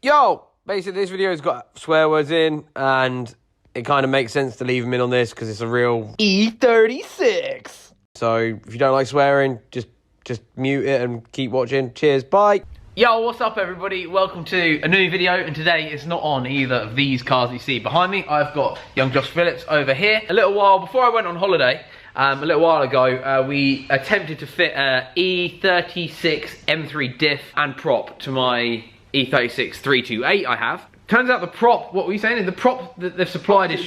Yo! Basically, this video's got swear words in, and it kind of makes sense to leave them in on this because it's a real E36. So if you don't like swearing, just mute it and keep watching. Cheers, bye. Yo, what's up everybody? Welcome to a new video, and today it's not on either of these cars that you see behind me. I've got young Josh Phillips over here. A little while before I went on holiday, a little while ago, we attempted to fit a E36 M3 diff and prop to my E36 328 I have. Turns out the prop, what were you saying? The prop that they've supplied is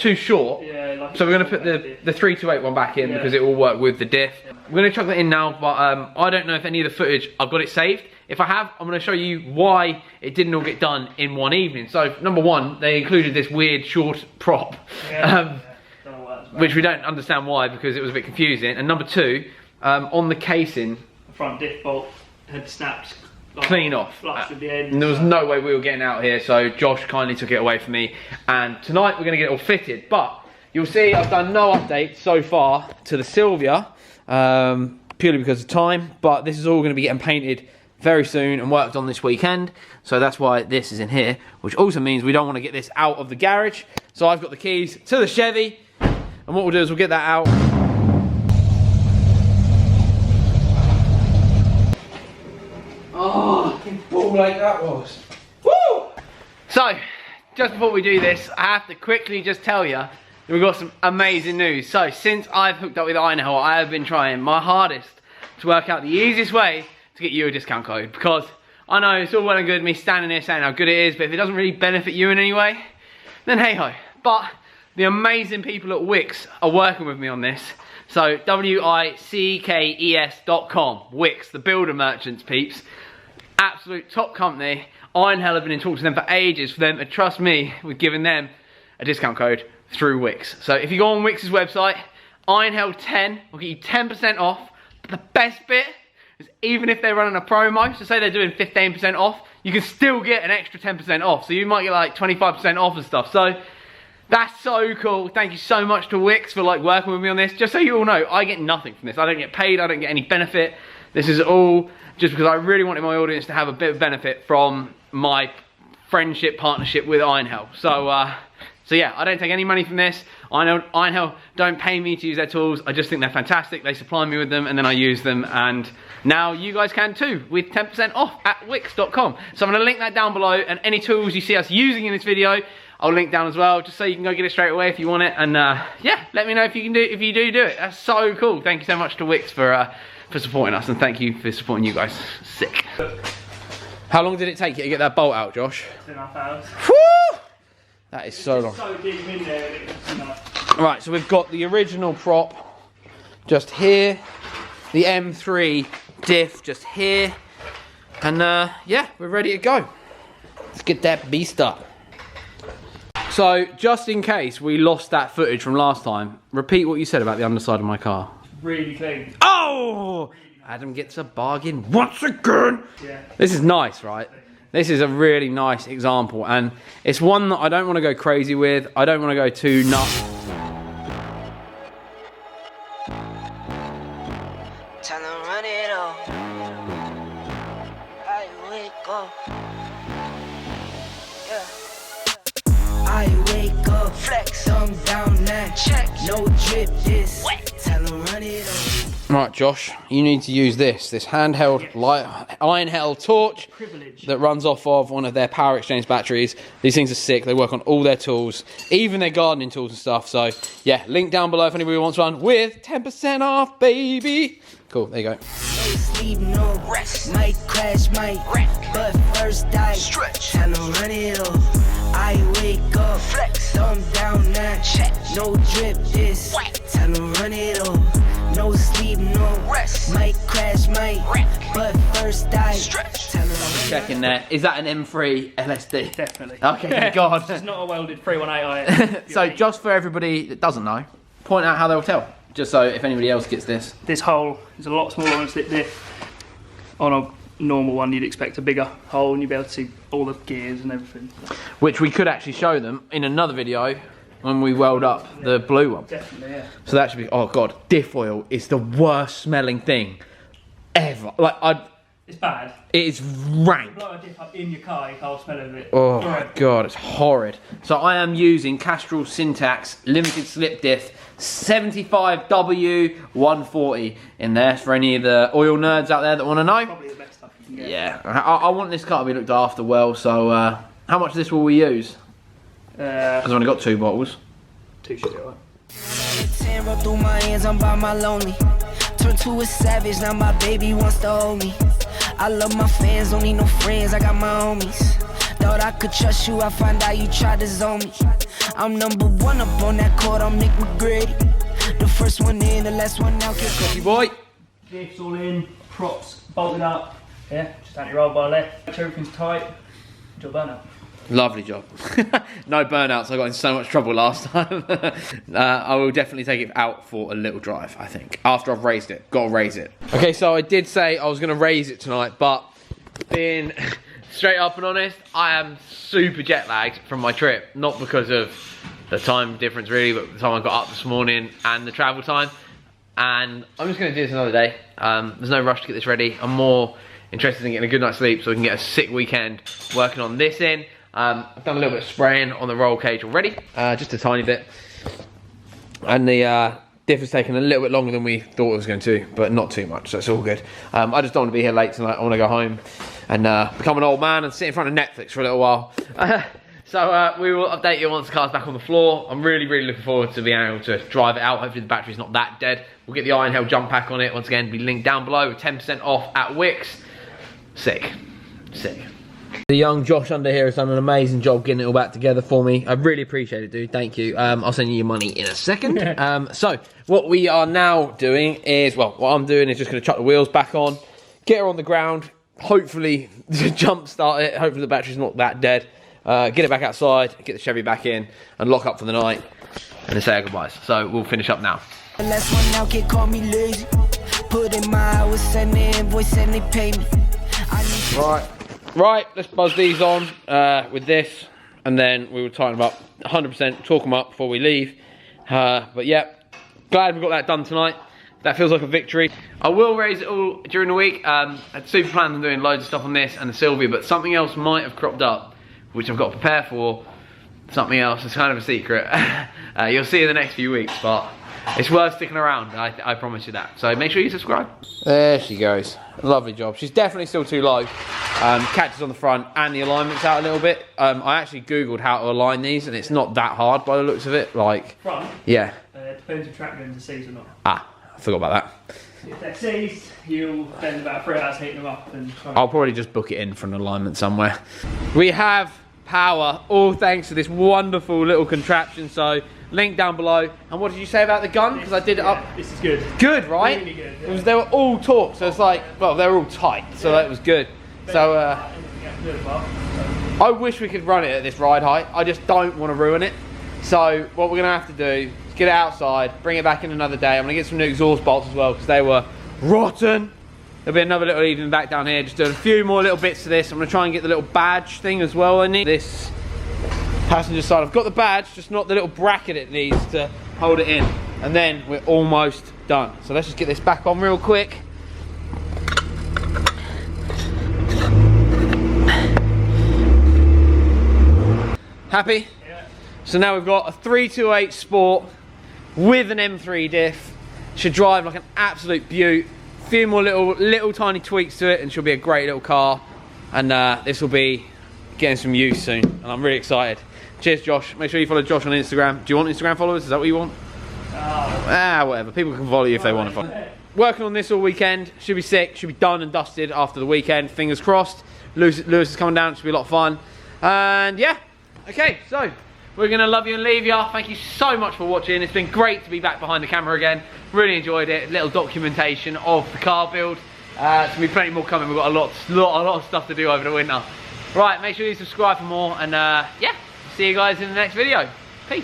too short. Yeah, like so we're going to put the 328 one back in because it will work with the diff. Yeah. We're going to chuck that in now, but I don't know if any of the footage, I've got it saved. If I have, I'm going to show you why it didn't all get done in one evening. So number one, they included this weird short prop, which we don't understand why because it was a bit confusing. And number two, on the casing, the front diff bolt had snapped. Clean off. With the end, and there was no way we were getting out here, so Josh kindly took it away from me. And tonight we're going to get it all fitted. But you'll see I've done no update so far to the Sylvia, purely because of time. But this is all going to be getting painted very soon and worked on this weekend. So that's why this is in here, which also means we don't want to get this out of the garage. So I've got the keys to the Chevy, and what we'll do is we'll get that out. Oh, ball like that was. Woo! So, just before we do this, I have to quickly just tell you that we've got some amazing news. So, since I've hooked up with iNhell, I have been trying my hardest to work out the easiest way to get you a discount code. Because I know it's all well and good me standing here saying how good it is, but if it doesn't really benefit you in any way, then hey ho. But the amazing people at WICKES are working with me on this. So, WICKES.com, WICKES, the builder merchants peeps. Absolute top company. iNhell have been in talks with them for ages for them to trust me with giving them a discount code through WICKES. So if you go on WICKES' website, iNhell10 will get you 10% off. But the best bit is even if they're running a promo, so say they're doing 15% off, you can still get an extra 10% off. So you might get like 25% off and stuff. So that's so cool. Thank you so much to WICKES for like working with me on this. Just so you all know, I get nothing from this. I don't get paid, I don't get any benefit. This is all just because I really wanted my audience to have a bit of benefit from my friendship, partnership with iNhell. So yeah, I don't take any money from this. iNhell don't pay me to use their tools. I just think they're fantastic. They supply me with them and then I use them. And now you guys can too with 10% off at wickes.com. So I'm going to link that down below, and any tools you see us using in this video, I'll link down as well, just so you can go get it straight away if you want it. And yeah, let me know if you can do it, if you do it. That's so cool. Thank you so much to WICKES for supporting us, and thank you for supporting you guys. Sick. How long did it take you to get that bolt out, Josh? 2.5 hours. Woo! That is so long. So deep in there, Right, so we've got the original prop just here, the M3 diff just here, and yeah, we're ready to go. Let's get that beast up. So, just in case we lost that footage from last time, repeat what you said about the underside of my car. really clean. Oh! Adam gets a bargain once again. Yeah. This is nice, right? This is a really nice example, and it's one that I don't want to go crazy with. I don't want to go too nuts. Time to run it all. I wake up. Yeah. I wake up. Flex. Thumb down now. Check. No drip this. Time to run it all. Right, Josh, you need to use this handheld iNhell torch that runs off of one of their power exchange batteries. These things are sick. They work on all their tools, even their gardening tools and stuff. So, yeah, link down below if anybody wants one with 10% off, baby. Cool, there you go. No sleep, no rest. Might crash, might wreck. But first I stretch. Time to run it off. I wake up. Flex. Thumb down now. Check. No drip this. Time to run it off. No sleep, no rest. Might crash, might wreck. But first I stretch. Checking there. Is that an M3 LSD? Definitely. Okay, thank God. It's not a welded 318i. So just for everybody that doesn't know, point out how they'll tell. Just so if anybody else gets this. This hole is a lot smaller on a slip diff. On a normal one you'd expect a bigger hole and you'd be able to see all the gears and everything. Which we could actually show them in another video when we weld up the blue one. Definitely, yeah. So that should be, oh God, diff oil is the worst smelling thing ever. Like, It's bad. It is rank. Blow a diff up in your car will smell of it. Oh my god, it's horrid. So I am using Castrol Syntax limited slip diff 75W140 in there for any of the oil nerds out there that want to know. Probably the best stuff you can get. Yeah, I want this car to be looked after well, so how much of this will we use? I've only got 2 bottles. 2 should do it. 10 roll through my hands, I'm by my lonely. Turned to a savage, now my baby wants to hold me. I love my fans, don't need no friends, I got my homies. Thought I could trust you, I find out you tried to zone me. I'm number 1 up on that court, I'm Nick McGrady. The first one in, the last one out, get Coffee boy. Diffs all in, props bolted up. Yeah, just anti-roll by left. Everything's tight. Job done now. Lovely job. No burnouts, I got in so much trouble last time. I will definitely take it out for a little drive, I think. After I've raised it, gotta raise it. Okay, so I did say I was gonna raise it tonight, but being straight up and honest, I am super jet lagged from my trip. Not because of the time difference really, but the time I got up this morning and the travel time. And I'm just gonna do this another day. There's no rush to get this ready. I'm more interested in getting a good night's sleep so we can get a sick weekend working on this in. I've done a little bit of spraying on the roll cage already, just a tiny bit. And the diff has taken a little bit longer than we thought it was going to, but not too much, so it's all good. I just don't want to be here late tonight. I want to go home and become an old man and sit in front of Netflix for a little while. So we will update you once the car's back on the floor. I'm really, really looking forward to being able to drive it out. Hopefully the battery's not that dead. We'll get the Iron Hell jump pack on it. Once again, be linked down below with 10% off at WICKES. Sick. Sick. The young Josh under here has done an amazing job getting it all back together for me. I really appreciate it, dude. Thank you. I'll send you your money in a second. So what we are now doing is, well, what I'm doing is just going to chuck the wheels back on, get her on the ground, hopefully jump start it, hopefully the battery's not that dead, get it back outside, get the Chevy back in, and lock up for the night, and then say our goodbyes. So we'll finish up now. The last one out, can't call me lazy. Put in my hours, send the invoice and they pay me. Right, let's buzz these on with this, and then we will tighten them up 100%, torque them up before we leave. But yeah, glad we got that done tonight. That feels like a victory. I will raise it all during the week. I had super planned on doing loads of stuff on this and the Sylvia, but something else might have cropped up, which I've got to prepare for. Something else, it's kind of a secret. You'll see in the next few weeks, but it's worth sticking around, I promise you that. So make sure you subscribe. There she goes. Lovely job. She's definitely still too low. Catches on the front and the alignment's out a little bit. I actually Googled how to align these and it's not that hard by the looks of it. Like, Front? Yeah. Depends if track goes to C's or not. Ah, I forgot about that. If they're C's, you'll spend about 3 hours heating them up. And I'll probably just book it in for an alignment somewhere. We have power, all thanks to this wonderful little contraption. So link down below. And what did you say about the gun? Because I did it up. This is good. Good, right? Really good. Yeah. It was, they were all taut, so it's like, well, they were all tight, so that was good. So I wish we could run it at this ride height. I just don't want to ruin it. So what we're gonna have to do is get it outside, bring it back in another day. I'm gonna get some new exhaust bolts as well because they were rotten. There'll be another little evening back down here, just doing a few more little bits to this. I'm gonna try and get the little badge thing as well. I need this passenger side. I've got the badge, just not the little bracket it needs to hold it in. And then we're almost done. So let's just get this back on real quick. Happy? Yeah. So now we've got a 328 Sport with an M3 diff. Should drive like an absolute beaut. A few more little tiny tweaks to it and she'll be a great little car. And this will be getting some use soon. And I'm really excited. Cheers, Josh. Make sure you follow Josh on Instagram. Do you want Instagram followers? Is that what you want? Whatever. People can follow you if they want to follow. Working on this all weekend. Should be sick. Should be done and dusted after the weekend. Fingers crossed. Lewis is coming down. Should be a lot of fun. And yeah. Okay, so we're going to love you and leave you. Thank you so much for watching. It's been great to be back behind the camera again. Really enjoyed it. A little documentation of the car build. There's going to be plenty more coming. We've got a lot of stuff to do over the winter. Right, make sure you subscribe for more. And yeah, see you guys in the next video. Peace.